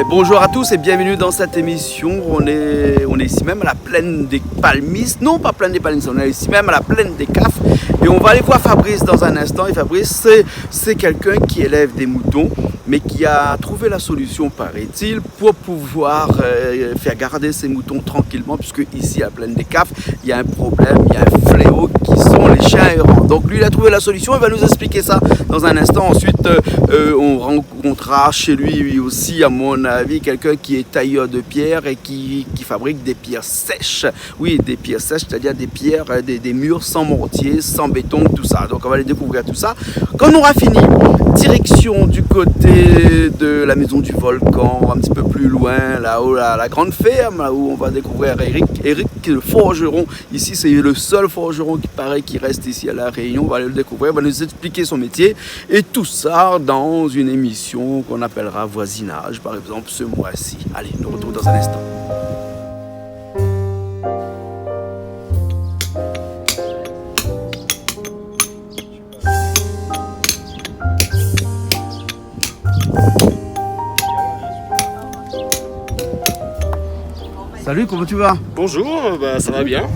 Bonjour à tous et bienvenue dans cette émission. On est ici même à la plaine des Palmistes. Non, pas plaine des Palmistes, on est ici même à la plaine des Cafres. Et on va aller voir Fabrice dans un instant. Et Fabrice, c'est quelqu'un qui élève des moutons, mais qui a trouvé la solution, paraît-il, pour pouvoir faire garder ses moutons tranquillement, puisque ici à la plaine des Cafres, il y a un problème, il y a un fléau qui sont les chiens errants. Donc lui, il a trouvé la solution, il va nous expliquer ça dans un instant. Ensuite, on rencontrera chez lui aussi, à mon avis, quelqu'un qui est tailleur de pierre et qui fabrique des pierres sèches. Oui, des pierres sèches, c'est-à-dire des pierres, des murs sans mortier, sans béton, tout ça. Donc on va aller découvrir tout ça. Quand on aura fini, direction du côté de la maison du volcan, un petit peu plus loin, là-haut, la grande ferme, là où on va découvrir Eric, le forgeron. Ici, c'est le seul forgeron qui paraît qui reste ici à La Réunion. On va aller le découvrir, on va nous expliquer son métier. Et tout ça dans une émission qu'on appellera Voisinage, par exemple, ce mois-ci. Allez, nous retrouvons dans un instant. Salut, comment tu vas? Bonjour, ça va bien.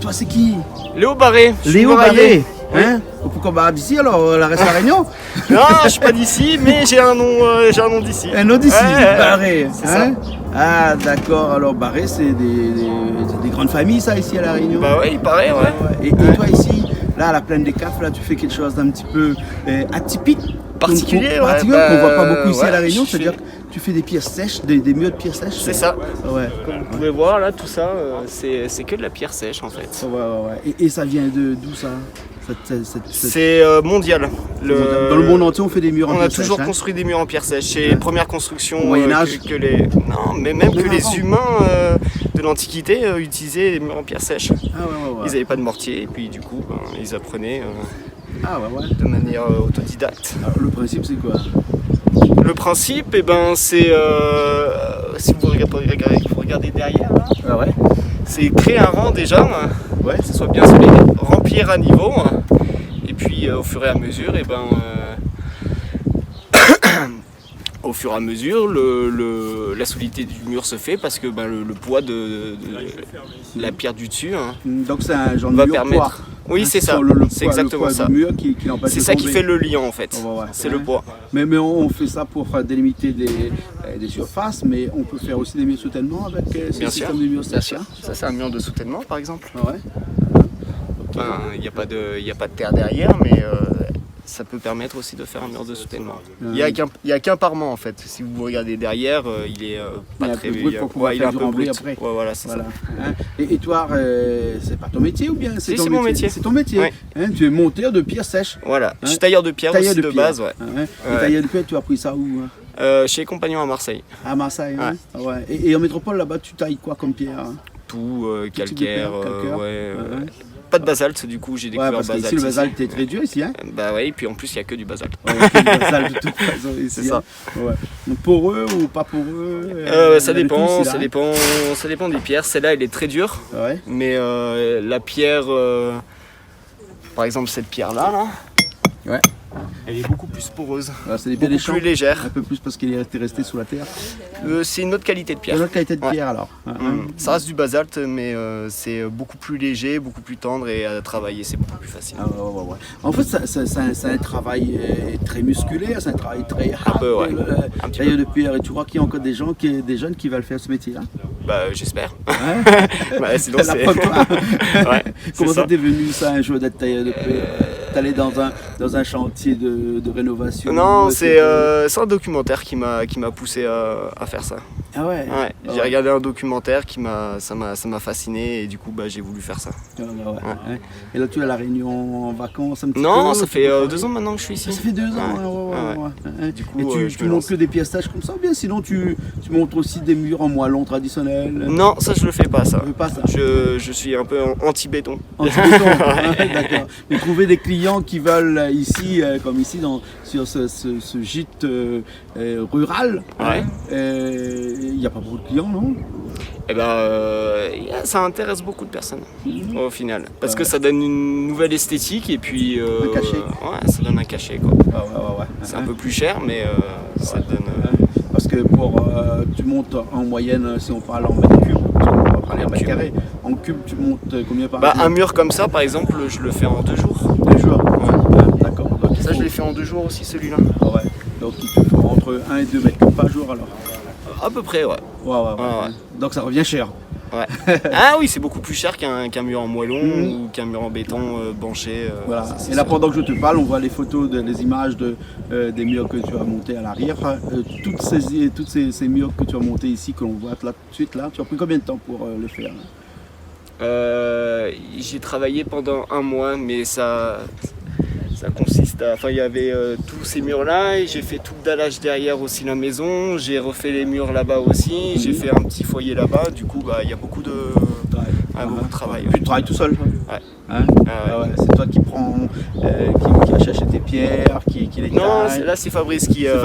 Toi, c'est qui? Léo Barré. Léo Barré. Hein? Pourquoi d'ici alors, la reste à La Réunion? Non, je suis pas d'ici, mais j'ai un nom d'ici. Un nom d'ici, Ouais, Barré. c'est Hein? Ah, d'accord. Alors, Barré, c'est des grandes familles, ça, ici à La Réunion? Bah ouais, il paraît, ouais. Et toi, ici, là, à la plaine des Cafres, là, tu fais quelque chose d'un petit peu atypique? Particulier, qu'on voit pas beaucoup ici à La Réunion, c'est-à-dire fais... que tu fais des pierres sèches, des murs de pierres sèches. C'est ça. Ouais. Comme vous pouvez voir, là, tout ça, c'est que de la pierre sèche, en fait. Ouais. Et ça vient d'où ça? C'est mondial. Dans le monde entier, on fait des murs en pierre sèche. On a toujours construit des murs en pierre sèche. C'est les premières constructions au Moyen-Âge. Non, mais même que les humains de l'Antiquité utilisaient des murs en pierre sèche. Ils n'avaient pas de mortier, et puis du coup, ils apprenaient de manière autodidacte. Alors, le principe, c'est quoi? Le principe, c'est, si vous regardez derrière, là, c'est créer un rang déjà, que ce soit bien solide, remplir à niveau, et puis au fur et à mesure, au fur et à mesure, la solidité du mur se fait parce que le poids de la pierre du dessus donc c'est un genre de va mur permettre. poids. Oui, c'est ça. C'est exactement ça. C'est ça qui fait le lien en fait. C'est le poids. Mais on fait ça pour délimiter des surfaces, mais on peut faire aussi des murs de soutènement avec ce système de murs sèches. Ça, c'est un mur de soutènement par exemple. Ouais. Il n'y a pas de terre derrière, mais ça peut permettre aussi de faire un mur de soutènement. Il n'y a qu'un parement en fait. Si vous regardez derrière, il est pas très brut. Il est un peu brut. Après. Ouais, voilà, c'est ça. Et toi, c'est pas ton métier ou bien c'est mon métier. C'est ton métier. Ouais. Tu es monteur de pierres sèches. Voilà. Je suis tailleur de pierre aussi de base. Ouais. Et tailleur de pierre, tu as appris ça où? Chez les Compagnons à Marseille. À Marseille. Et en métropole là-bas, tu tailles quoi comme pierre? Tout, calcaire. Pas de basalte, du coup j'ai découvert parce basalte. Ici le basalte est très dur ici. Et puis en plus il n'y a que du basalte. Il y a que du basalte de toute façon ici. C'est ça. Donc poreux ou pas poreux? Ça dépend des pierres. Celle-là elle est très dure. Mais la pierre, par exemple cette pierre-là, elle est beaucoup plus poreuse, c'est des beaucoup plus légère. Un peu plus parce qu'elle est restée sous la terre. C'est une autre qualité de pierre. Une autre qualité de pierre alors. Ça reste du basalte, mais c'est beaucoup plus léger, beaucoup plus tendre et à travailler c'est beaucoup plus facile. En fait, c'est un travail très musculaire, c'est un travail très hard. Tailleur de pierre. Et tu crois qu'il y a encore des jeunes qui veulent faire ce métier-là? J'espère. Sinon c'est. Comment ça t'est venu ça un jour d'être tailleur de pierre? T'allais dans un chantier de rénovation? Non, c'est un documentaire qui m'a poussé à faire ça. J'ai regardé un documentaire ça m'a fasciné et du coup j'ai voulu faire ça. Et là tu es à La Réunion en vacances un petit peu? Non, ça fait 2 ans maintenant que je suis ici. Ça fait 2 ans. Du coup, et tu montres que des pièces sèches comme ça ou bien sinon tu montres aussi des murs en moellon traditionnels? Non, ça je le fais pas ça. Tu fais pas ça. Je suis un peu anti-béton. Anti-béton, d'accord. Mais trouver des clients qui veulent ici, comme ici sur ce gîte rural, il n'y a pas beaucoup de clients, non? Ça intéresse beaucoup de personnes au final. Parce que ça donne une nouvelle esthétique et puis un cachet. Ça donne un cachet quoi. C'est un peu plus cher mais ça donne. Parce que pour tu montes en moyenne, si on parle en mètres cubes, on va parler en mètres carrés. En cube, tu montes combien par jour? Un mur comme ça, par exemple, je le fais en 2 jours. 2 jours. Ouais. D'accord. Ça, je l'ai fait en 2 jours aussi, celui-là. Ouais. Donc il te faut entre 1 et 2 mètres cubes par jour alors. À peu près, ouais. Ouais. Donc ça revient cher. Ouais. Ah oui, c'est beaucoup plus cher qu'un mur en moellon ou qu'un mur en béton banché. Voilà. Et là, pendant que je te parle, on voit les photos, les images des murs que tu as montés à l'arrière. Toutes ces murs que tu as montés ici, que l'on voit là tout de suite, là, tu as pris combien de temps pour le faire là? J'ai travaillé pendant 1 mois, mais ça consiste à... Enfin, il y avait tous ces murs-là, et j'ai fait tout le dallage derrière aussi la maison, j'ai refait les murs là-bas aussi, j'ai fait un petit foyer là-bas, du coup, il y a beaucoup de travail. Tu travailles tout seul? Ouais. Hein? Ouais. C'est toi qui prends, qui a cherché tes pierres, qui les taille? Non, là c'est Fabrice qui a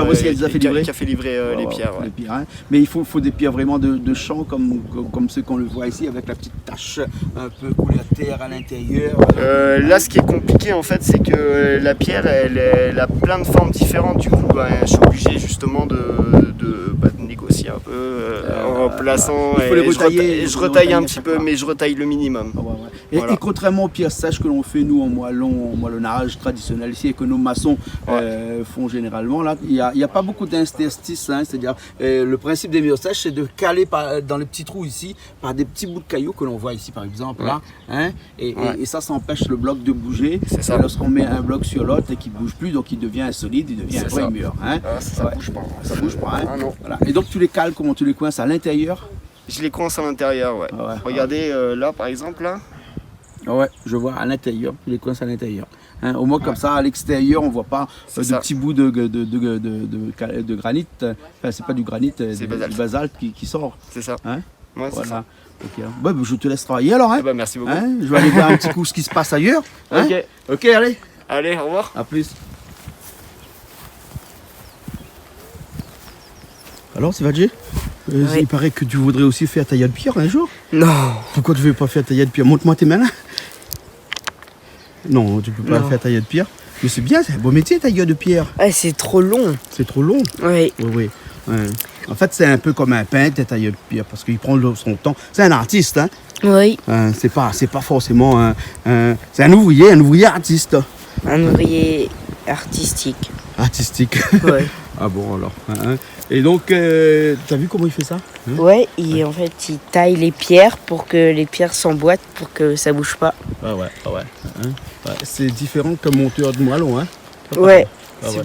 fait livrer les pierres. Ouais. Les pierres, hein. Mais il faut des pierres vraiment de champ comme ceux qu'on le voit ici, avec la petite tache un peu couleur terre à l'intérieur. Là, ce qui est compliqué en fait, c'est que la pierre, elle a plein de formes différentes. Du coup, je suis obligé justement de négocier un peu en plaçant. Je retaille un petit peu, mais je retaille le minimum. Et contrairement aux pierres sèches que l'on fait nous en moellonnage traditionnel ici et que nos maçons font généralement, là, il n'y a pas beaucoup d'interstices, hein, c'est-à-dire le principe des murs sèches, c'est de caler dans les petits trous ici par des petits bouts de cailloux que l'on voit ici par exemple, là, hein, et ça empêche le bloc de bouger. Lorsqu'on met un bloc sur l'autre et qu'il ne bouge plus, donc il devient solide, il devient un vrai mur. Hein. Ça bouge pas. Ça bouge pas. Hein. Non. Voilà. Et donc tu les cales, comment tu les coinces à l'intérieur? Je les coince à l'intérieur, ouais. Regardez là par exemple là. Ouais, je vois à l'intérieur, tu les coinces à l'intérieur. Hein, au moins comme ça, à l'extérieur, on ne voit pas de petits bouts de granit. Enfin, c'est pas du granit, c'est du basalte qui sort. C'est ça. Hein, ouais, c'est ça. Okay. Je te laisse travailler alors. Hein. Merci beaucoup. Hein, je vais aller voir un petit coup ce qui se passe ailleurs. Hein. Ok, allez. Allez, au revoir. À plus. Alors, Sivadji, il paraît que tu voudrais aussi faire tailler de pierre un jour. Non. Pourquoi tu ne veux pas faire tailler de pierre? Montre-moi tes mains là. Non, tu ne peux pas faire tailler de pierre. Mais c'est bien, c'est un beau métier, tailleur de pierre. Ouais, c'est trop long. C'est trop long? Oui. Oui. En fait, c'est un peu comme un peintre, tailleur de pierre, parce qu'il prend son temps. C'est un artiste, hein? Oui. C'est pas forcément c'est un ouvrier artiste. Un ouvrier artistique. Artistique. Ouais. Ah bon, alors. Et donc, t'as vu comment il fait ça? Ouais, en fait, il taille les pierres pour que les pierres s'emboîtent, pour que ça bouge pas. Ouais. C'est différent qu'un monteur de moellon, hein? Ouais.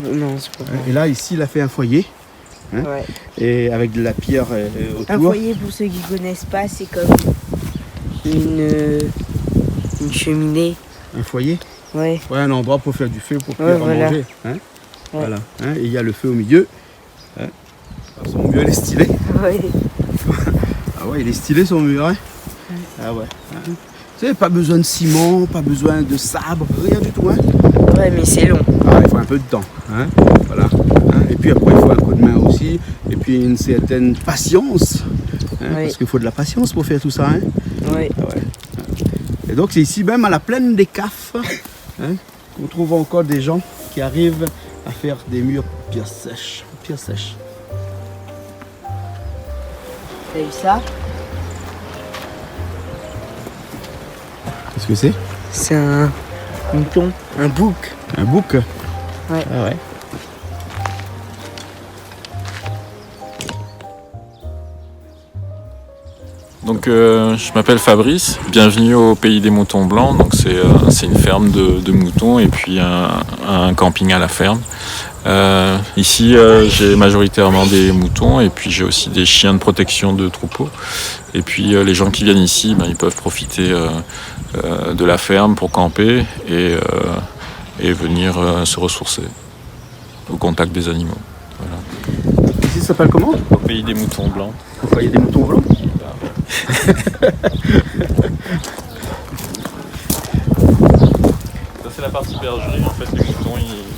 Non, c'est pas et là, ici, il a fait un foyer. Hein, et avec de la pierre autour. Un foyer, pour ceux qui ne connaissent pas, c'est comme une cheminée. Un foyer? Ouais. Ouais, un endroit pour faire du feu, pour cuire à manger. Hein. Voilà. Hein, et il y a le feu au milieu. Hein. Son mur, il est stylé. Ouais. Ah ouais, il est stylé son mur. Hein. Ah ouais. Hein. Tu sais, pas besoin de ciment, pas besoin de sabre, rien du tout. Hein. Ouais, mais c'est long. Ah, il faut un peu de temps. Hein. Voilà. Hein. Et puis après, il faut un coup de main aussi. Et puis une certaine patience. Hein, parce qu'il faut de la patience pour faire tout ça. Hein. Oui. Ah ouais. Et donc c'est ici même à la plaine des Cafes, hein, qu'on trouve encore des gens qui arrivent à faire des murs pierre sèche. T'as vu ça? Qu'est-ce que c'est? C'est un mouton, un bouc. Un bouc? Ouais. Ah ouais. Donc je m'appelle Fabrice, bienvenue au Pays des Moutons Blancs. Donc c'est une ferme de moutons et puis un camping à la ferme. Ici j'ai majoritairement des moutons et puis j'ai aussi des chiens de protection de troupeaux. Et puis les gens qui viennent ici, ils peuvent profiter de la ferme pour camper et venir se ressourcer au contact des animaux. Voilà. Ici ça s'appelle comment? Au Pays des Moutons Blancs. Au Pays des Moutons Blancs? Ça c'est la partie bergerie, en fait les moutons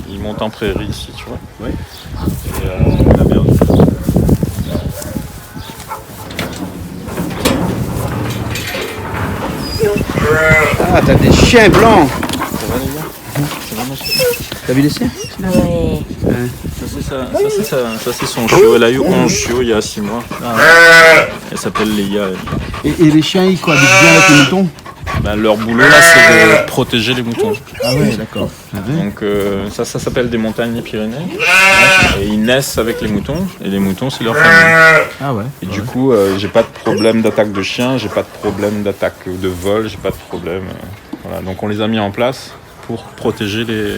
ils montent en prairie ici, tu vois. Oui. Et la bergerie. Ah, t'as des chiens blancs. Ça va les gars? Ça va, T'as vu les chiens? Ouais. Ce c'est ça. Ça, c'est son chiot. Elle a eu 11 chiots il y a 6 mois. Elle s'appelle Léa. Et les chiens, ils cohabitent bien avec les moutons? Leur boulot là, c'est de protéger les moutons. Ah ouais, d'accord. Donc ça s'appelle des montagnes des Pyrénées. Et ils naissent avec les moutons. Et les moutons, c'est leur famille. Ah ouais. Et du coup, j'ai pas de problème d'attaque de chiens, j'ai pas de problème d'attaque de vol, j'ai pas de problème. Voilà. Donc on les a mis en place pour protéger les...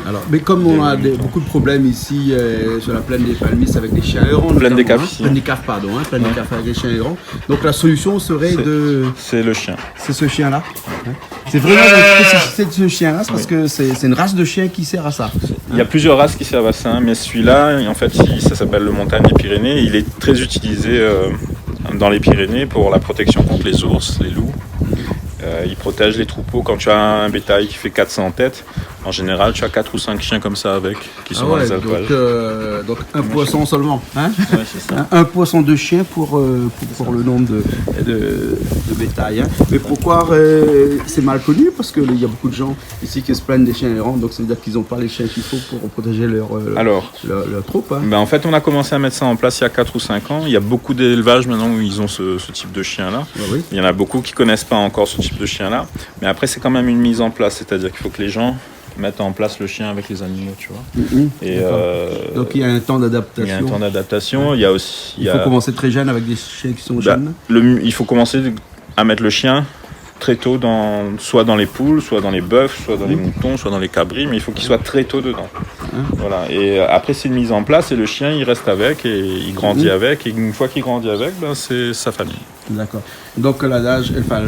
Alors, mais comme on a beaucoup de problèmes ici sur la plaine des Palmistes avec les chiens errants, plaine des Caves ici. Plaine des Caves, pardon, plaine des Caves avec les chiens errants. Donc la solution serait de... C'est le chien. C'est ce chien-là. C'est vraiment la spécificité de ce chien-là, parce que c'est une race de chien qui sert à ça. Il y a plusieurs races qui servent à ça, mais celui-là, en fait, ça s'appelle le montagne des Pyrénées. Il est très utilisé dans les Pyrénées pour la protection contre les ours, les loups. Il protège les troupeaux. Quand tu as un bétail qui fait 400 têtes, en général, tu as 4 ou 5 chiens comme ça avec, qui sont dans les alpages. Donc un poisson seulement, hein? Ouais, c'est ça. Un poisson de chien pour le nombre de bétail. Hein. Mais pourquoi c'est mal connu? Parce qu'il y a beaucoup de gens ici qui se plaignent des chiens errants, donc ça veut dire qu'ils n'ont pas les chiens qu'il faut pour protéger leur troupe. Hein. En fait, on a commencé à mettre ça en place il y a 4 ou 5 ans. Il y a beaucoup d'élevages maintenant où ils ont ce type de chien-là. Oui. Il y en a beaucoup qui ne connaissent pas encore ce type de chien-là. Mais après, c'est quand même une mise en place, c'est-à-dire qu'il faut que les gens mettre en place le chien avec les animaux, tu vois. Et donc il y a un temps d'adaptation. Il y a un temps d'adaptation. Il y a aussi. Il faut commencer très jeune avec des chiens qui sont jeunes. Il faut commencer à mettre le chien très tôt soit dans les poules, soit dans les bœufs, soit dans les moutons, soit dans les cabris, mais il faut qu'il soit très tôt dedans. Voilà. Et après c'est une mise en place et le chien il reste avec et il grandit avec, et une fois qu'il grandit avec, c'est sa famille. D'accord. Donc l'adage, enfin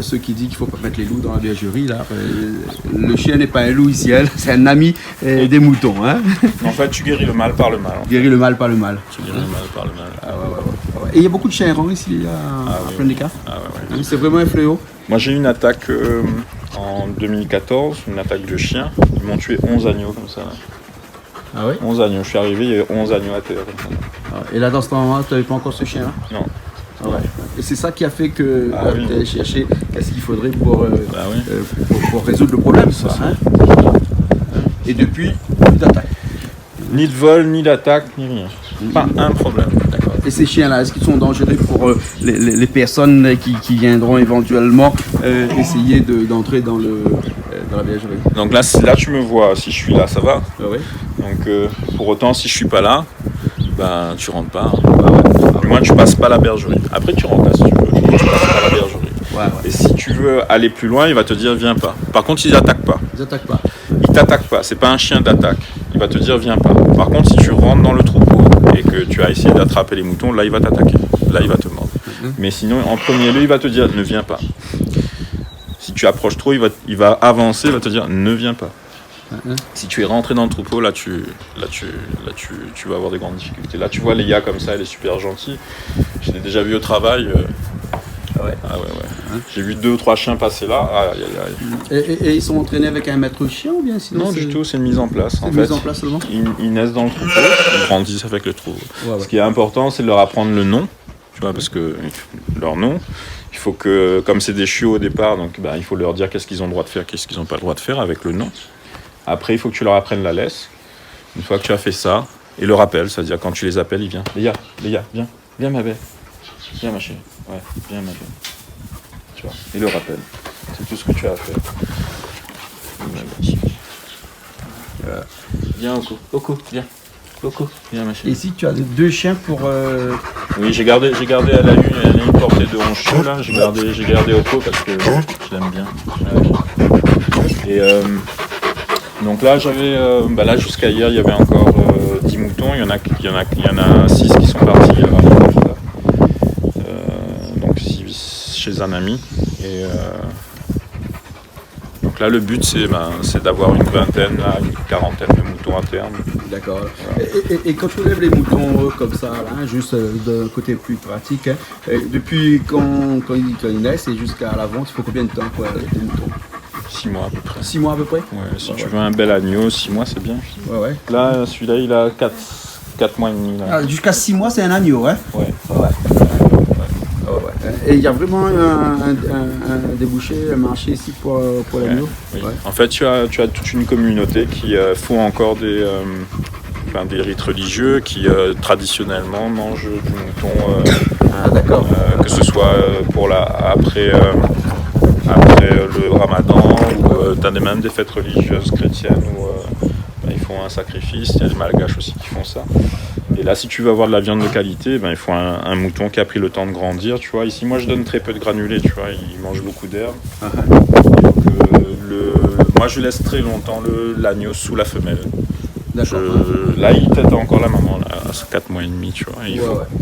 ceux qui disent qu'il faut pas mettre les loups dans la bergerie, là, le chien n'est pas un loup ici, c'est un ami des moutons. Hein. En fait, tu guéris le mal par le mal. Guéris le mal par le mal. Tu guéris le mal par le mal. Ah, ouais. Et il y a beaucoup de chiens errants ici à Plaine des Caves. Ouais. C'est vraiment un fléau. Moi j'ai eu une attaque en 2014, une attaque de chiens. Ils m'ont tué 11 agneaux comme ça. Là. Ah ouais? 11 agneaux. Je suis arrivé, il y avait 11 agneaux à terre comme ça. Et là dans ce moment-là, tu n'avais pas encore ce chien-là? Non. Ah ouais. Et c'est ça qui a fait que tu as cherché qu'est-ce qu'il faudrait pour résoudre le problème. Ça, hein. Et depuis, plus d'attaque. Ni de vol, ni d'attaque, ni rien. Pas un problème. D'accord. Et ces chiens-là, est-ce qu'ils sont dangereux pour les personnes qui viendront éventuellement essayer d'entrer dans la bergerie? Donc là, tu me vois, si je suis là, ça va. Ah ouais. Donc pour autant, si je suis pas là, tu rentres pas. Du moins, tu passes pas la bergerie. Après, tu rentres là si tu veux. Tu passes pas la bergerie. Ouais. Et si tu veux aller plus loin, il va te dire viens pas. Par contre, ils n'attaquent pas. Ils n'attaquent pas. Il t'attaque pas. C'est pas un chien d'attaque. Il va te dire viens pas. Par contre, si tu rentres dans le troupeau et que tu as essayé d'attraper les moutons, là, il va t'attaquer. Là, il va te mordre. Mais sinon, en premier lieu, il va te dire ne viens pas. Si tu approches trop, il va avancer, il va te dire ne viens pas. Si tu es rentré dans le troupeau, là tu vas avoir des grandes difficultés. Là tu vois Léa comme ça, elle est super gentille. Je l'ai déjà vu au travail. Ouais. J'ai vu 2 ou 3 chiens passer là. Et ils sont entraînés avec un maître chien ou bien sinon? Non du tout, c'est une mise en place. C'est une mise en place seulement. Ils naissent dans le troupeau, ils grandissent avec le troupeau. Ce qui est important, c'est de leur apprendre le nom, tu vois, parce que leur nom. Il faut que, comme c'est des chiots au départ, donc il faut leur dire qu'est-ce qu'ils ont le droit de faire, qu'est-ce qu'ils n'ont pas le droit de faire avec le nom. Après, il faut que tu leur apprennes la laisse. Une fois que tu as fait ça, et le rappel, c'est-à-dire quand tu les appelles, il vient. Léa, viens ma belle. Viens ma chérie. Ouais, viens ma belle. Tu vois, et le rappel. C'est tout ce que tu as à faire. Viens, Oko, viens. Oko, viens ma chérie. Et ici, tu as 2 chiens pour... Oui, j'ai gardé à la une portée de 11 chiots, là. J'ai gardé Oko parce que je l'aime bien. Et... donc là, j'avais, là jusqu'à hier, il y avait encore 10 moutons. Il y en a 6 qui sont partis donc chez un ami. Et donc là, le but, c'est d'avoir une vingtaine, une quarantaine de moutons à terme. D'accord. Et quand tu lèves les moutons comme ça, là, juste d'un côté plus pratique, depuis quand ils naissent et jusqu'à la vente, il faut combien de temps pour les moutons? 6 mois à peu près. 6 mois à peu près? Ouais, si tu veux un bel agneau, 6 mois c'est bien. Ouais. Là, celui-là, il a 4 mois et demi. Là. Ah, jusqu'à 6 mois, c'est un agneau, hein? Ouais. Et il y a vraiment un débouché, un marché ici pour l'agneau? Oui. En fait, tu as toute une communauté qui font encore des rites religieux qui traditionnellement mangent du mouton, que ce soit après le ramadan, ou tu as même des fêtes religieuses chrétiennes où ils font un sacrifice. Il y a des malgaches aussi qui font ça. Et là, si tu veux avoir de la viande de qualité, il faut un mouton qui a pris le temps de grandir. Tu vois. Ici, moi, je donne très peu de granulés. Tu vois. Ils mangent beaucoup d'herbe. Moi, je laisse très longtemps l'agneau sous la femelle. Là, il tète encore la maman là, à 4 mois et demi. Tu vois.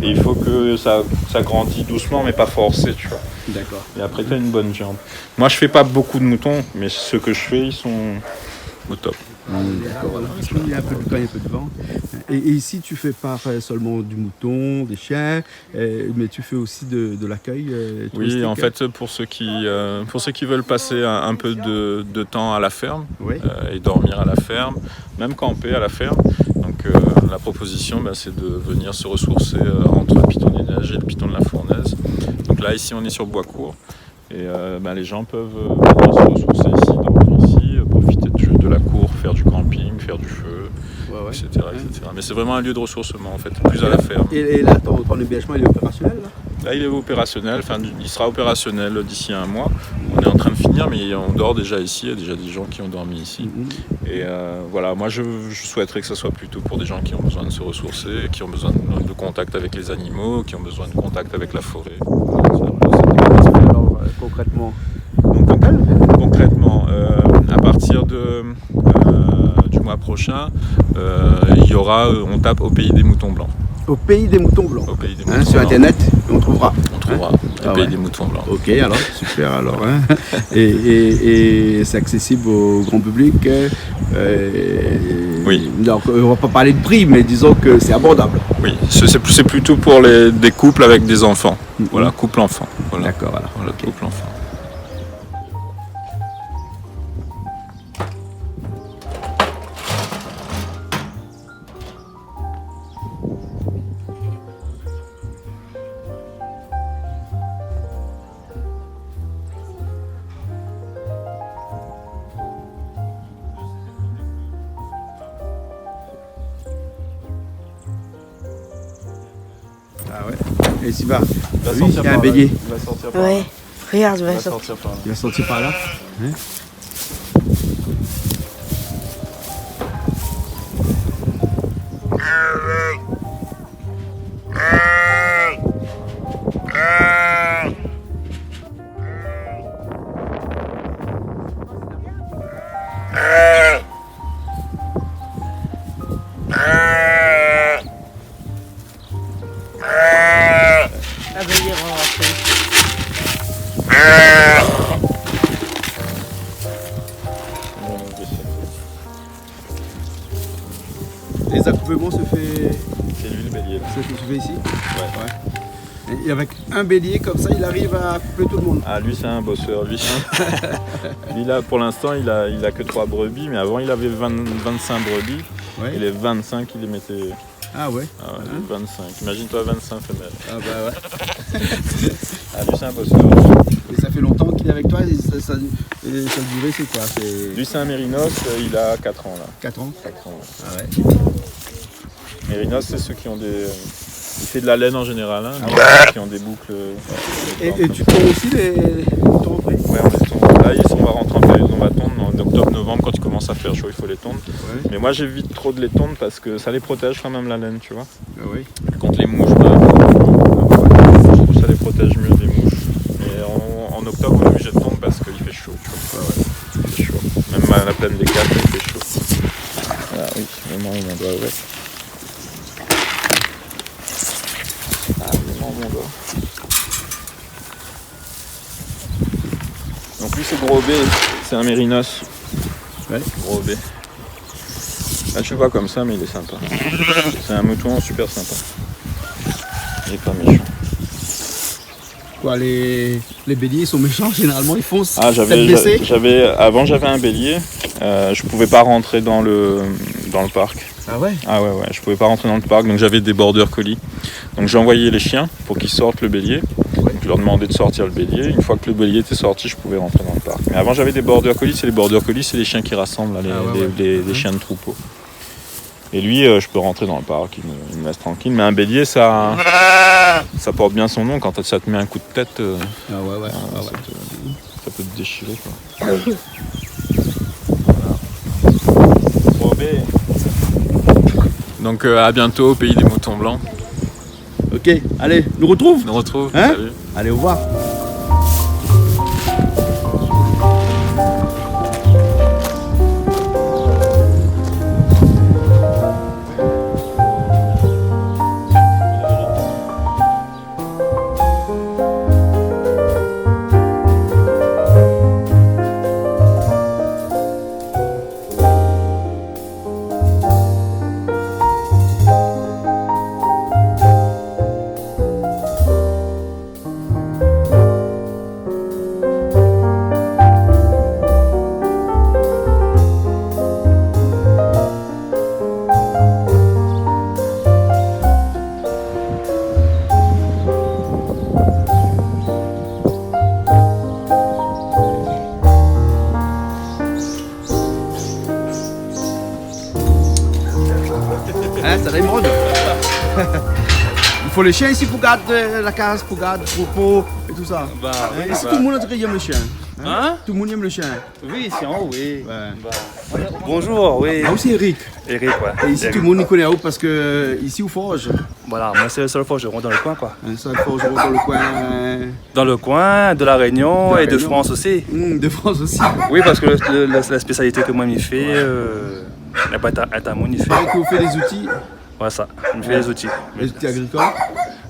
Et il faut que ça grandisse doucement, mais pas forcé. Tu vois. D'accord. Et après, tu as une bonne viande. Moi, je fais pas beaucoup de moutons, mais ceux que je fais, ils sont au top. D'accord, voilà. Il y a un peu de pain, un peu de vent. Et ici, tu fais pas seulement du mouton, des chiens, mais tu fais aussi de l'accueil touristique. Oui, en fait, pour ceux qui veulent passer un peu de temps à la ferme, et dormir à la ferme, même camper à la ferme. Donc la proposition, c'est de venir se ressourcer entre le Piton des Neiges et le Piton de la Fournaise. Donc là, ici, on est sur Boiscourt. Et les gens peuvent venir se ressourcer ici, dormir ici, profiter de la cour, faire du camping, faire du feu, etc., etc. Mais c'est vraiment un lieu de ressourcement, en fait, plus à la ferme. Et là, ton hébergement, il est opérationnel là ? Là, il est opérationnel, il sera opérationnel d'ici 1 mois. On est en train de finir, mais on dort déjà ici, il y a déjà des gens qui ont dormi ici. Et voilà, moi je souhaiterais que ce soit plutôt pour des gens qui ont besoin de se ressourcer, qui ont besoin de contact avec les animaux, qui ont besoin de contact avec la forêt. Alors, concrètement, à partir du mois prochain, on tape au Pays des Moutons Blancs. Au Pays des Moutons Blancs. Sur Internet, on trouvera. Au Pays des Moutons Blancs. Ok, alors, super alors. Et c'est accessible au grand public. Oui. Donc, on ne va pas parler de prix, mais disons que c'est abordable. Oui, c'est plutôt pour des couples avec des enfants. Voilà, couple-enfant. Voilà. D'accord, alors. Voilà, couple-enfant. Ah ouais. Et s'il va. Oui, il y a un bélier. Il va sortir par là. Ouais, regarde, Il va sortir par là. Il va sortir par là. Hein? Ah ben, il est rentré. Les accouplements se fait, C'est lui le bélier. Là. se fait ici. Ouais. Et avec un bélier comme ça, il arrive à couper tout le monde. Ah, lui, c'est un bosseur, lui. Lui, là, pour l'instant, il a que 3 brebis, mais avant, il avait 25 brebis. Ouais. Et les 25, il les mettait. Ah ouais. Ah ouais, les 25. Imagine-toi 25 femelles. Ah bah ouais. Ah, lui, c'est un bosseur. Et ça fait longtemps qu'il est avec toi et ça durée c'est quoi? Lui, c'est un mérinos, il a 4 ans, là. 4 ans. 4 ans. Ah ouais. Mérinos, c'est ceux qui ont des... Il fait de la laine en général, hein, qui ont des boucles. Et tu tons aussi les moutons après? Ouais, on les tond. Là, on va rentrer en période, on va tondre en octobre-novembre quand il commence à faire chaud, il faut les tondre. Ouais. Mais moi, j'évite trop de les tondre parce que ça les protège quand même la laine, tu vois. Ah oui. Contre les mouches, je trouve que ça les protège mieux des mouches. Et en octobre, on est obligé de tondre parce qu'il fait chaud, tu vois. Ah ouais. Il fait chaud. Même à la plaine des Caps, il fait chaud. Voilà, oui, vraiment, on doit ouvrir. Ah, vraiment, mon doigt. Donc lui, c'est gros B, c'est un mérinos. Ouais. Gros B. Là, tu le vois comme ça, mais il est sympa. C'est un mouton super sympa. Il est pas méchant. Quoi, les béliers sont méchants généralement, ils foncent. Ah, avant j'avais un bélier, je pouvais pas rentrer dans le parc. Ah ouais. Ah ouais, je pouvais pas rentrer dans le parc, donc j'avais des border collies. Donc j'ai envoyé les chiens pour qu'ils sortent le bélier. Donc je leur demandais de sortir le bélier. Une fois que le bélier était sorti, je pouvais rentrer dans le parc. Mais avant j'avais des border collies, c'est les chiens qui rassemblent, là, les chiens de troupeau. Et lui, je peux rentrer dans le parc, il me laisse tranquille. Mais un bélier, ça porte bien son nom. Quand ça te met un coup de tête, ça peut te déchirer, quoi. Voilà. Donc à bientôt au pays des moutons blancs. Ok, allez, nous retrouve. On retrouve. Hein? Salut. Allez, au revoir. Hein, c'est Raymond. Il faut le chien ici pour garder la case, pour garder le troupeau et tout ça. Bah, Hein, oui, ici, bah. tout le monde en tout cas aime le chien. Hein? Tout le monde aime le chien. Oui, ici en haut, oui. Ouais. Bah. Bonjour, oui. Ah, aussi Eric. Eric, ouais. Et ici, Eric. tout le monde y connaît où parce que ici, au Forge. Voilà, moi c'est le seul forgeron dans le coin, quoi. Ça, le Forge dans le coin Dans le coin, de la Réunion De la et de Réunion. France aussi. de France aussi. Oui, parce que la spécialité que moi m'y fait, n'est pas un monde y fait. Pareil que vous faites des outils, Voilà ça, il me fait les outils. les outils agricoles.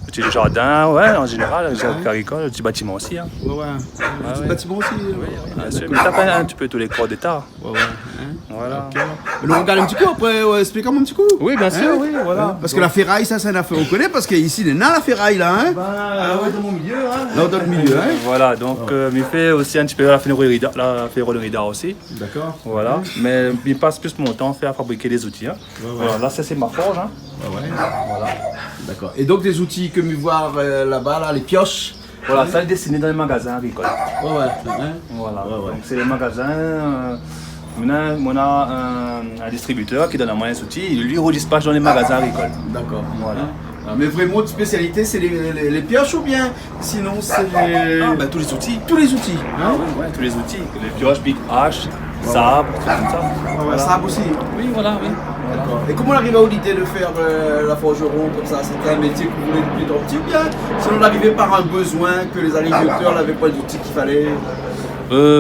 Outils de jardin, ouais, en général, les outils agricoles, les outils bâtiments aussi. Hein. Ouais, ouais. Les outils ouais. bâtiments aussi. Bien sûr, mais t'as pas un petit peu tous les corps d'État. Ouais, ouais. Hein. Voilà. Mais nous regarde un petit coup après, expliquez-moi un petit coup. Oui, bien sûr, Hein? oui, voilà. Hein? Parce que la ferraille, ça c'est une affaire, on connaît parce qu'ici, il y a la ferraille là. Hein? Ouais, dans mon milieu, hein. Là, dans le milieu. Hein? Voilà, donc il fait aussi un petit peu la ferronnerie d'art aussi. D'accord. Voilà, mais il passe plus mon temps à fabriquer des outils. Hein. Ouais, ouais. Voilà, là, ça c'est ma forge. Hein. Ouais, ouais. Voilà. D'accord. Et donc, des outils que vous voir là-bas, là, les pioches. Voilà, ça est destiné dans les magasins agricoles. Ouais, ouais. Hein? Voilà, Ouais, ouais. donc c'est les magasins. On a un distributeur qui donne à moi les outils, il lui redispatche dans les magasins agricoles. D'accord. Voilà. Hein? Mais vraiment, de spécialité, c'est les pioches ou bien sinon c'est les... Ah, ben tous les outils. tous les outils. Hein? Ouais, tous les outils. Les pioches, pic, hache, sabre, tout comme ça. Ouais, ouais, ça aussi. Oui, voilà, oui. D'accord. Et comment on arrive à l'idée de faire la forgeron comme ça? C'était un métier que vous voulez depuis trop petit ou bien sinon on arrivait par un besoin que les agriculteurs n'avaient pas d'outils qu'il fallait?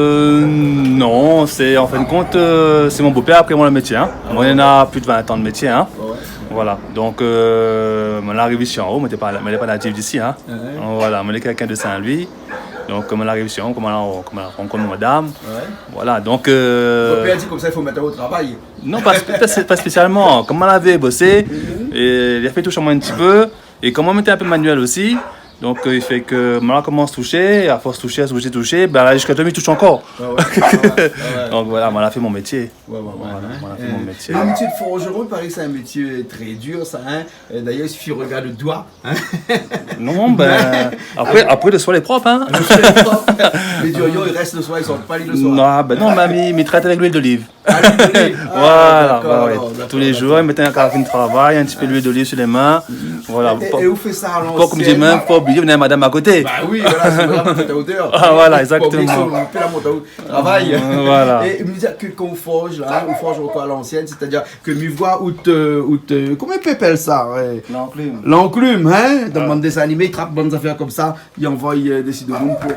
Non, c'est en fin de compte, c'est mon beau-père après moi le métier. Hein. Moi, il y en a plus de 20 ans de métier. Hein. Ouais, ouais. Voilà, donc on est arrivé ici en haut, mais je n'étais pas natif d'ici. Hein. Ouais. Voilà, moi, je suis quelqu'un de Saint-Louis. Donc, comme on arrive ici en haut, comme on rencontre madame. Ouais. Voilà, donc. Votre père dit comme ça il faut mettre au travail. Non, pas spécialement. Comme on avait bossé, et il a fait toucher moi un petit peu. Et comme on mettait un peu manuel aussi, donc il fait que maintenant on commence à toucher, et à force de toucher, ben là jusqu'à demi il touche encore. Ouais, ouais. Ouais. Donc voilà, moi, on a fait mon métier. Ouais, ouais, ouais. Voilà, on a fait Hein. mon métier. Le métier de forgeron, il paraît que c'est un métier très dur, ça. Hein. Et d'ailleurs, il suffit de regarder le doigt. Hein. Non, ben après le soir il est propre. Hein. Les durions, ils restent le soir, ils sortent pas le soir. Non, ben non, mamie, il traite avec l'huile d'olive. Ah, l'huile d'olive. Ah, Voilà, d'accord, bah ouais. d'accord, Tous les jours, il mettait un carafine de travail, un petit peu d'huile d'olive sur les mains. Voilà. Et vous faites ça à Pas comme j'ai l'ancienne? même pas oublié, venez à madame à côté. Bah oui, voilà, c'est la montée à hauteur. Ah, voilà, Faut pas oublier exactement. qu'on fait la montée à hauteur. Travail. Voilà. Et me dire que qu'on forge là, on forge encore à l'ancienne, c'est-à-dire que mi voit comment ils appellent ça? Ouais. L'enclume. L'enclume, hein? Dans le monde dessin animé, ils trappent bonnes affaires comme ça, ils envoient des sites de monde pour.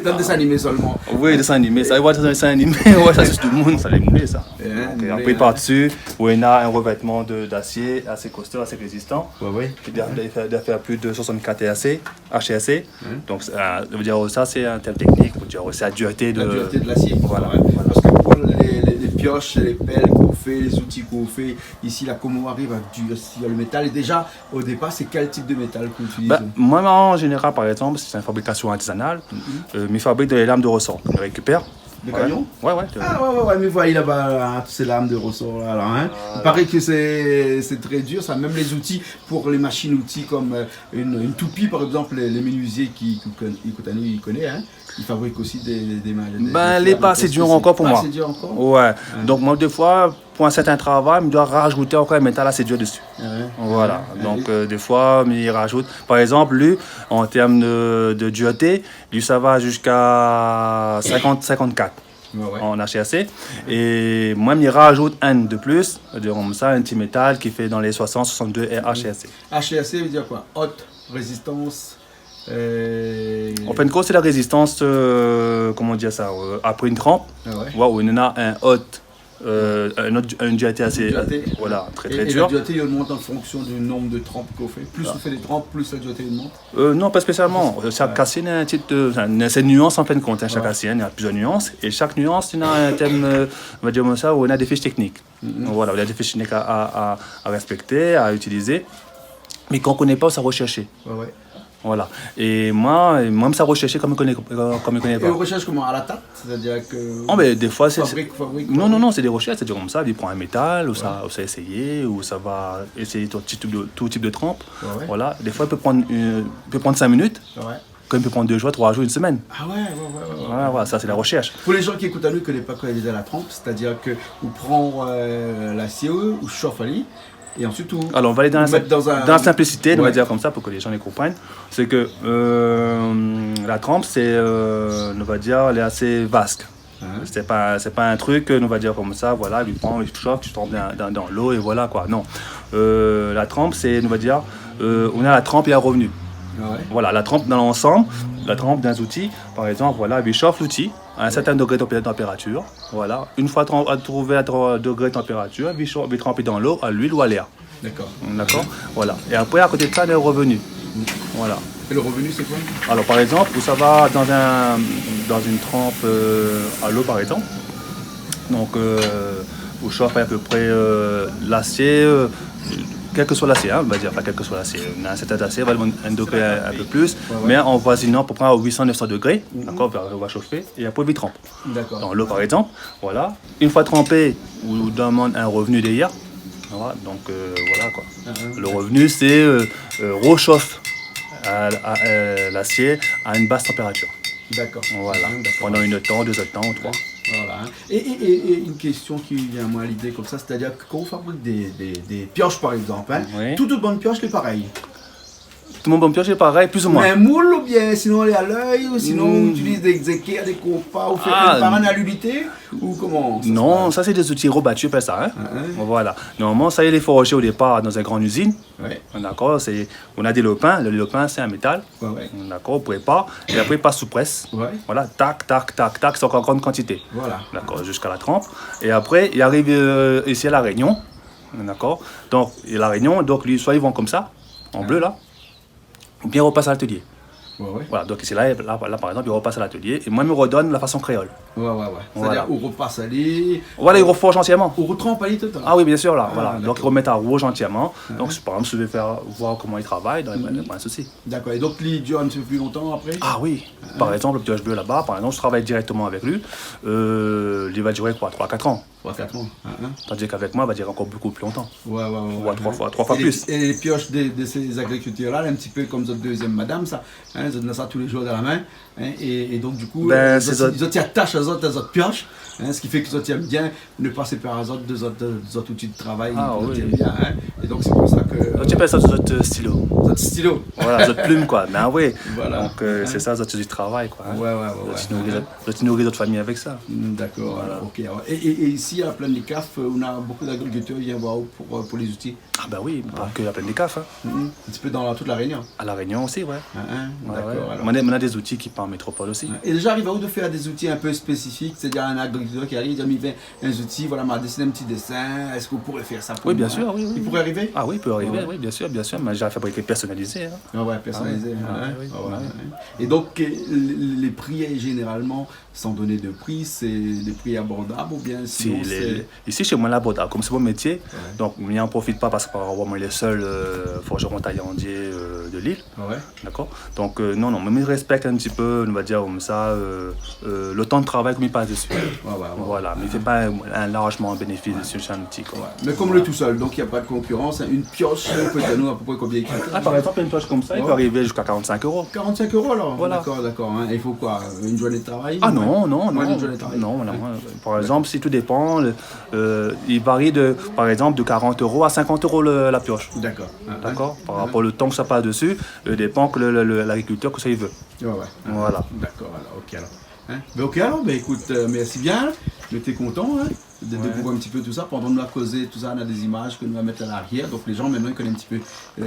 Dans le dessin animé seulement. Oui, dessin animé, ça va être dessin animé, ouais, ça c'est tout le monde, ça les mouler ça. Hein, Et après par-dessus, où il y a un revêtement d'acier assez costaud, assez résistant. Ouais, ouais. Qui doit faire plus de 64 HAC. Donc ça veut dire ça c'est un terme technique, on dire c'est la dureté de. La dureté de l'acier. Voilà, Ouais. voilà. Parce que pour les pioches, les pelles qu'on fait, les outils qu'on fait, ici là, comment on arrive à durcir le métal? Et déjà, au départ, c'est quel type de métal qu'on utilise? Ben, moi en général par exemple, c'est une fabrication artisanale, mais fabrique des lames de ressort qu'on récupère. De camion? Ouais. Ah ouais, mais voyez là-bas, là, toutes ces lames de ressort là, hein. Il paraît que c'est très dur, ça. Même les outils pour les machines-outils comme une toupie par exemple, les menuisiers qui il connaît, hein. Ils fabriquent aussi des Ben les pas assez dur encore pour moi. C'est dur encore? Ouais. Donc moi des fois, pour un certain travail, il doit rajouter encore un métal assez dur dessus. Voilà. Donc, des fois, il rajoute. Par exemple, lui, en termes de dureté, lui, ça va jusqu'à 50-54. En HRC. Et moi, il rajoute un de plus, comme ça, un petit métal qui fait dans les 60-62 HRC. HRC veut dire quoi? Haute résistance. En fin de compte, c'est la résistance, comment dire ça, après une trempe, où il y en a un haute, une dureté assez, voilà, très dur. Et la dureté, il monte en fonction du nombre de trempes qu'on fait. Plus on fait des trempes, plus la dureté monte. Non, pas spécialement. Chaque cassine a un type de, c'est une nuance en fin de compte. Chaque cassine, il y a plusieurs nuances, et chaque nuance, il y a un thème, on va dire comme ça, où on a des fiches techniques. Voilà, il y a des fiches techniques à respecter, à utiliser, mais qu'on ne connaît pas, ça rechercher. Voilà. Et moi, ça rechercher comme je ne connais pas. Et on recherche comment? À la tâte? C'est-à-dire que. Oh, mais des fois, c'est. Fabrique. Non, c'est des recherches. C'est comme ça. Il prend un métal, ou ça essayer, ou ça va essayer tout type de trempe. Voilà. Des fois, il peut prendre 5 minutes. Comme il peut prendre 2 jours, 3 jours, une semaine. Voilà, ça, c'est la recherche. Pour les gens qui écoutent à nous, qui ne connaissent pas quoi est la trempe, c'est-à-dire que vous prenez l'acier ou chauffe à lit. Et ensuite, alors on va aller dans la simplicité, on va dire comme ça pour que les gens les comprennent. C'est que la trempe, c'est, on va dire, elle est assez vaste. C'est pas un truc, on va dire comme ça, voilà, il prend, il chauffe, tu tombes dans l'eau et voilà quoi. Non. La trempe, c'est, on va dire, on a la trempe et un revenu. Voilà, la trempe dans l'ensemble, la trempe d'un outil, par exemple, voilà, il chauffe l'outil à un certain degré de température. Voilà, une fois trouvé à degré de température, il trempe dans l'eau, à l'huile ou à l'air. D'accord. Voilà. Et après, à côté de ça, il y a le revenu. Voilà. Et le revenu, c'est quoi? Alors, par exemple, où ça va dans une trempe à l'eau, par exemple. Donc, où chauffe à peu près l'acier. Quel que soit l'acier, on va dire, pas quel que soit l'acier. On a un certain acier, on va un degré un peu plus, mais en voisinant à peu près à 800-900 degrés, d'accord, on va chauffer, et après il trempe. Dans l'eau par exemple, voilà. Une fois trempé, on demande un revenu derrière. Voilà, donc voilà quoi. Le revenu, c'est rechauffe l'acier à une basse température. D'accord. Voilà, pendant 1 temps, 2 temps, 3. Voilà. Et une question qui vient à moi à l'idée comme ça, c'est-à-dire que quand on fabrique des pioches par exemple, toute bonne pioche est pareille. Tout le monde pioche est pareil, plus ou moins. Un moule ou bien sinon elle est à l'œil, ou sinon on utilise des équerres, des compas, ou fait par annualité, ou comment? Non, ça c'est des outils rebattus, pas ça. Voilà. Normalement, ça il est forgé au départ dans une grande usine. D'accord, on a des lopins, le lopin c'est un métal. D'accord, on prépare, et après il passe sous presse. Voilà, tac, c'est encore en grande quantité. Voilà. D'accord, jusqu'à la trempe. Et après, il arrive ici à La Réunion. D'accord, donc La Réunion, donc lui, soit ils vont comme ça, en bleu là. Ou bien il repasse à l'atelier. Voilà, donc ici, là, par exemple, il repasse à l'atelier et moi, il me redonne la façon créole. C'est-à-dire, on repasse à l'île. Voilà, il reforge entièrement. On retrempe à l'île tout le temps. Ah oui, bien sûr, là. Voilà. Donc, ils remettent à rouge entièrement. Donc, par exemple, si vous voulez voir comment ils travaillent, il n'y a pas de souci. D'accord, et donc, l'île dure un petit peu plus longtemps après? Ah oui. Par exemple, le pioche bleu là-bas, par exemple, je travaille directement avec lui. Il va durer quoi, 3-4 ans. 3-4 ans. Tandis qu'avec moi, il va durer encore beaucoup plus longtemps. Ouais. 3 fois plus. Et les pioches de ces agriculteurs-là, un petit peu comme votre deuxième madame, ça. Ils ont ça tous les jours dans la main. Et donc, du coup, ils ont attachent à autres pioches. Ce qui fait que ils aiment bien ne passer par les autres outils de travail. Bien, et donc, c'est pour ça que. Tu appelles ça des autres stylos. Des autres stylos. Voilà, des autres plumes, quoi. Ben oui. Voilà. Donc, c'est ça, des autres outils de travail, quoi. Ouais. Tu nourris d'autres familles avec ça. D'accord, voilà. Ok. Et ici, à la Plaine des Cafes, on a beaucoup d'agriculteurs qui viennent voir pour les outils. Ah ben oui, pas que la Plaine des Cafes. Un petit peu dans toute la Réunion. À La Réunion aussi, ouais. D'accord. On a des outils qui partent en métropole aussi. Et déjà, arrive à vous de faire des outils un peu spécifiques, c'est-à-dire un agriculteur qui arrive, il dit, un outil, voilà, m'a dessiné un petit dessin, est-ce que vous pourrez faire ça pour Oui, moi, bien sûr, oui. Il pourrait arriver? Ah oui, il peut arriver, oui, bien sûr. Mais j'ai fabriqué personnalisé. Personnalisé. Et donc, les prix, généralement, sans donner de prix, c'est des prix abordables ou bien sinon Ici, chez moi, l'abordable, comme c'est mon métier, donc on n'en profite pas parce que on est les seuls forgerons taillandiers de l'île. D'accord. Donc, non, mais je respecte un petit peu, on va dire comme ça, le temps de travail qu'on y passe dessus. Voilà, mais c'est pas un largement un bénéfice dessus, c'est un petit. Mais comme on est tout seul, donc il n'y a pas de concurrence. différence, une pioche, peut-être nous à peu près combien il coûte? Par exemple, une pioche comme ça, il peut arriver jusqu'à 45 €. 45 € alors? Voilà. D'accord. Hein. Il faut quoi? Une journée de travail? Ah non. Une journée de travail. Non. Par exemple, si tout dépend, il varie par exemple de 40 € à 50 € la pioche. D'accord. Par rapport au temps que ça passe dessus, dépend que l'agriculteur que ça il veut. Ouais. Voilà. D'accord, alors, ok alors. Ok alors, écoute, merci bien. J'étais content de découvrir un petit peu tout ça. Pendant que nous avons causé tout ça, on a des images que nous allons mettre à l'arrière. Donc les gens maintenant ils connaissent un petit peu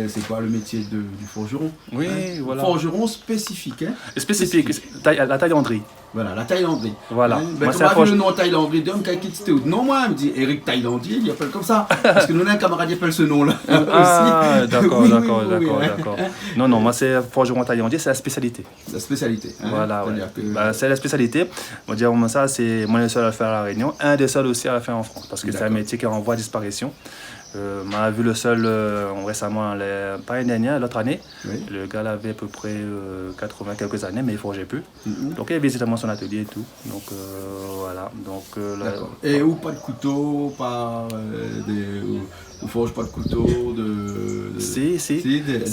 c'est quoi le métier du forgeron. Oui, voilà. Forgeron spécifique. Spécifique, la taillanderie. Voilà, la taillanderie. Voilà. Moi, comment vu le nom taillanderie d'homme qui c'était où? Non, moi, il me dit Eric Taillandier, il appelle comme ça. Parce que nous, on a un camarade qui appelle ce nom-là. Ah, d'accord. Oui. Non, moi, c'est forgeron taillandier, c'est la spécialité. La spécialité. Voilà, c'est la spécialité. On va dire ça, c'est moi le seul à le faire à La Réunion, un des seuls aussi à le faire en France. Parce que c'est un métier qui est en voie de disparition. On a vu le seul récemment, pas l'année dernière, l'autre année. Oui. Le gars avait à peu près 80 quelques années, mais il ne forgeait plus. Donc il visitait son atelier et tout. Donc voilà. Et où pas de couteau, pas on forge pas de couteau, Si,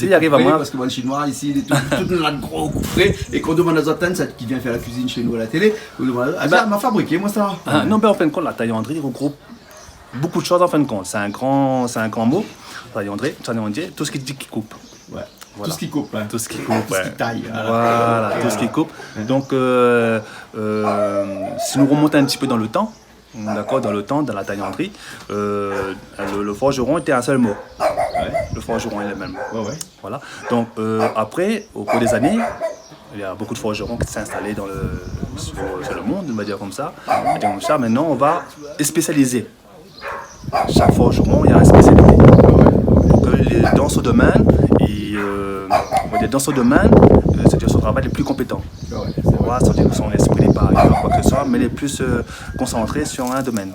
il arrive à moi. Parce que moi, le chinois, ici, il est tout là de gros couperé. Et quand on demande à Zotan, qui vient faire la cuisine chez nous à la télé, on demande m'a fabriqué, moi ça. Non, mais en fin de compte, la taillanderie regroupe beaucoup de choses en fin de compte. C'est un grand mot, taillandier, tout ce qui coupe. Ouais. Voilà. Tout ce qui coupe. Tout ce qui coupe. Tout ce qui taille. Voilà, tout ce qui coupe. Donc, si nous remontons un petit peu dans le temps, dans la taillanderie, le forgeron était un seul mot. Ouais. Le forgeron est le même. Ouais. Voilà. Donc, après, au cours des années, il y a beaucoup de forgerons qui s'est installés sur le monde, on va dire comme ça. Maintenant, on va spécialiser. Chaque forgeron, il y a une spécialité. Donc, dans ce domaine, c'est-à-dire son travail le plus compétent. C'est-à-dire son esprit n'est pas ailleurs, quoi que ce soit, mais il est plus concentré sur un domaine.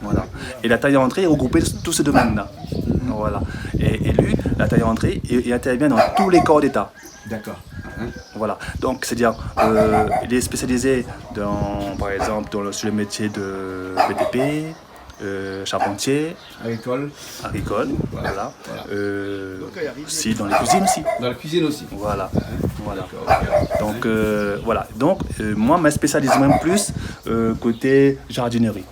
Voilà. Et la taillanderie est regroupée tous ces domaines-là. Voilà. Et lui, la taillanderie, il intervient dans tous les corps d'État. D'accord. Voilà. Donc, c'est-à-dire, il est spécialisé par exemple sur le métier de BTP, charpentier, agricole, voilà. Aussi dans les cuisines aussi. Dans la cuisine aussi. Voilà. Donc voilà. Donc moi, je me spécialise même plus côté jardinerie.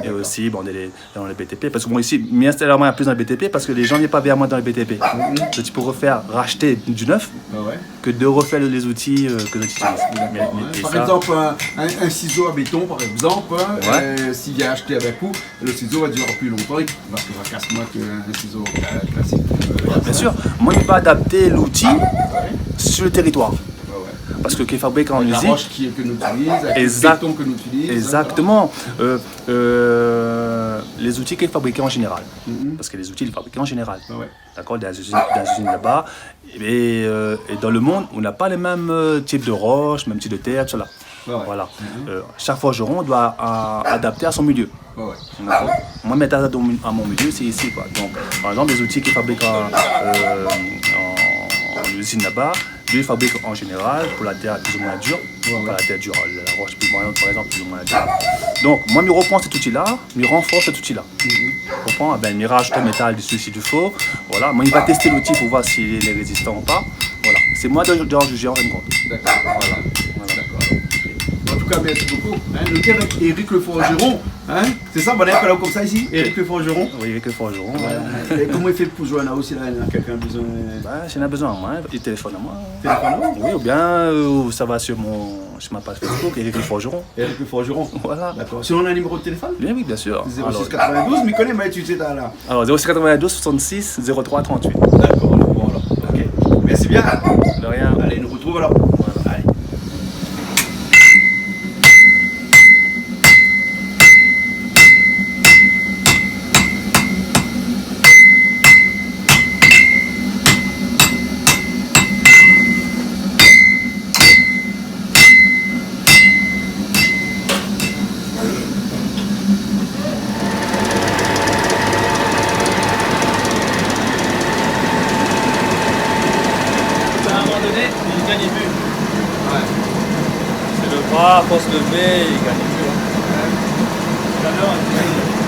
Et aussi dans les BTP, parce que moi ici, je m'installe plus dans le BTP parce que les gens viennent pas vers moi dans le BTP. Je peux racheter du neuf que de refaire les outils que j'utilise. Par exemple, un ciseau à béton, par exemple, s'il vient acheter avec vous, le ciseau va durer plus longtemps parce qu'il va casser moins qu'un ciseau classique. Bien sûr, moi je vais adapter l'outil sur le territoire. Parce que qui est fabriqué en usine. La roche que nous utilisons, le béton que nous utilisons. Exactement. Les outils qui sont fabriqués en général. Parce que les outils sont fabriqués en général. D'accord, dans les usines là-bas. Et dans le monde, on n'a pas les mêmes types de roches, même type de terre, tout cela. Voilà. Chaque forgeron doit adapter à son milieu. Moi, m'adapter à mon milieu, c'est ici. Donc, par exemple, les outils qui sont fabriqués en usine là-bas, lui fabrique en général pour la terre plus ou moins dure, pas la terre dure, la roche plus moyenne par exemple plus ou moins dure. Donc moi je reprends cet outil-là, je renforce cet outil-là. Je reprends, je rajoute un métal dessus s'il faut. Voilà, moi il va tester l'outil pour voir s'il est résistant ou pas. Voilà, c'est moi de juger en fin de compte. D'accord. Voilà. En tout cas, merci beaucoup. Le gars avec Eric le forgeron, c'est ça, on appelle comme ça ici, Eric le forgeron. Oui, Eric le forgeron. Et comment il fait pour jouer là aussi, là, quelqu'un a besoin? S'il en a besoin, moi, il téléphone à moi. Oui, ou bien ça va sur ma page Facebook, Eric le forgeron. Eric le forgeron. Voilà. D'accord. Sinon, on a un numéro de téléphone? Oui, bien sûr. 06 92, mais connais, mais tu sais là. Alors 06 92 66 03 38. D'accord, bon alors. Ok. Merci bien. De rien. Allez, nous retrouve alors. Voilà. Allez. À force de lever, il gagne plus.